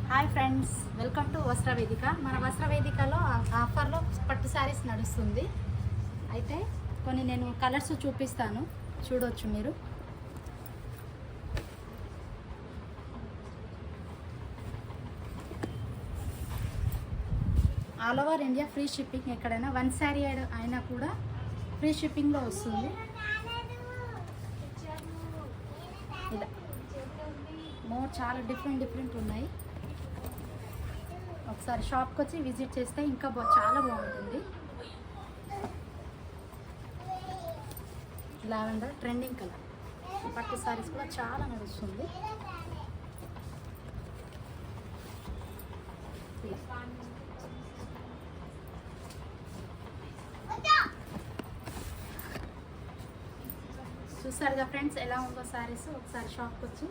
Hi friends, welcome to Vastravedika. మన వస్త్రవేదికలో ఆఫర్లో పట్టు శారీస్ నడుస్తుంది. అయితే కొన్ని నేను కలర్స్ చూపిస్తాను, చూడవచ్చు మీరు. All over India free shipping. ఎక్కడైనా వన్ శారీ అయినా కూడా ఫ్రీ షిప్పింగ్లో వస్తుంది. ఇలా చాలా డిఫరెంట్ ఉన్నాయి. ఒకసారి షాప్కి వచ్చి విజిట్ చేస్తే ఇంకా చాలా బాగుంటుంది. లావెండర్ ట్రెండింగ్ కలర్ పట్టు సారీస్ కూడా చాలా నడుస్తుంది. చూసారుగా ఫ్రెండ్స్ ఎలా ఉందో సారీస్. ఒకసారి షాప్కి వచ్చి